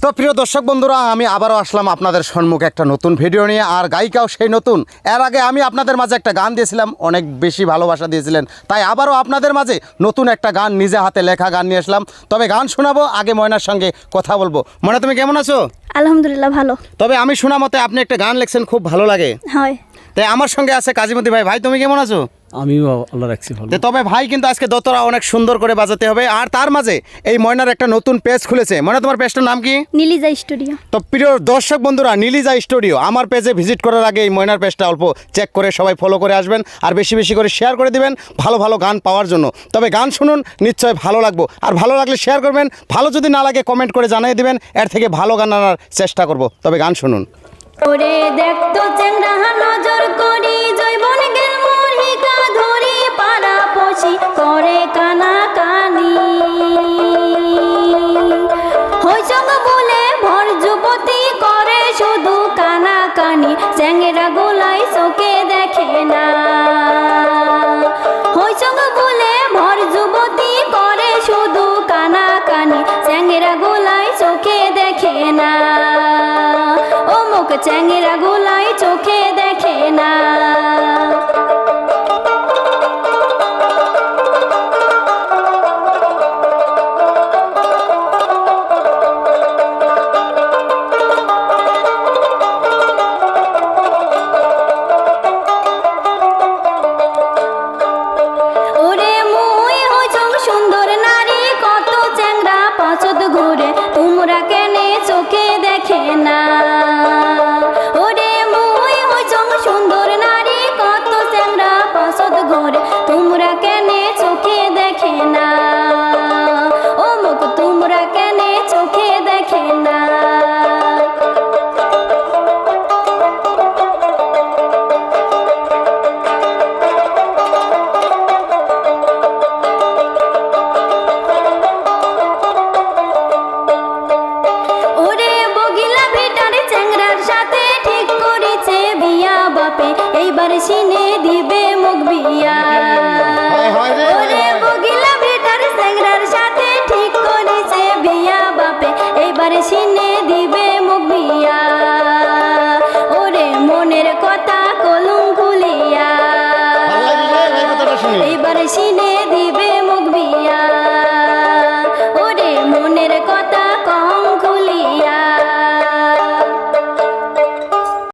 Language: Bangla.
তো প্রিয় দর্শক বন্ধুরা, আমি আবারও আসলাম আপনাদের সম্মুখে একটা নতুন ভিডিও নিয়ে। আর গায়িকাও সেই নতুন। এর আগে আমি আপনাদের মাঝে একটা গান দিয়েছিলাম, অনেক বেশি ভালোবাসা দিয়েছিলেন, তাই আবারও আপনাদের মাঝে নতুন একটা গান, নিজে হাতে লেখা গান নিয়ে আসলাম। তবে গান শোনাবো, আগে ময়নার সঙ্গে কথা বলবো। ময়না, তুমি কেমন আছো? আলহামদুলিল্লাহ ভালো। তবে আমি শোনা মতে আপনি একটা গান লিখছেন, খুব ভালো লাগে। হয়। তাই আমার সঙ্গে আছে কাজীমতি ভাই। ভাই, তুমি কেমন আছো? আমিও আল্লাহ রাখছি ভালো। তবে ভাই কিন্তু আজকে দোতরা অনেক সুন্দর করে বাজাতে হবে। আর তার মাঝে এই ময়নার একটা নতুন পেজ খুলেছে। ময়না, তোমার পেজটার নাম কি? নীলিজা স্টুডিও। তো প্রিয় দর্শক বন্ধুরা, নীলিজা স্টুডিও আমার পেজে ভিজিট করার আগে এই ময়নার পেজটা অল্প চেক করে সবাই ফলো করে আসবেন, আর বেশি বেশি করে শেয়ার করে দিবেন ভালো ভালো গান পাওয়ার জন্য। তবে গান শুনুন, নিশ্চয় ভালো লাগবো। আর ভালো লাগলে শেয়ার করবেন, ভালো যদি না লাগে কমেন্ট করে জানিয়ে দিবেন, এর থেকে ভালো গান আনার চেষ্টা করব। তবে গান শুনুন। ওরে দেখতো চেংড়া নজর করি, জৈবন গেল মরিকা ধরি, পাড়া পশি করে কানা কানি, হইচঙ্গ বলে ভর যুবতী করে শুধু কানা কানি, চেংড়া গোলাই চোখে দেখে না। হইচঙ্গ বলে ভর যুবতী করে শুধু কানা কানি, চেংড়া গোলাই চোখে দেখে না। চ্যাংরা গোলাই চোখে দেখে না। ওরে মুই হইছং সুন্দর নারী, কত চ্যাংরা পাছদ ঘুরে, তোমরা কেনে চোখে দেখে না। তোমরা কেনে চোখে দেখে না, ও মুখ তোমরা কেনে চোখে দেখে না। ওরে বগিলা ভিটারে চ্যাংরার সাথে ঠিক করেছে বিয়া বাপে, এইবার সিনে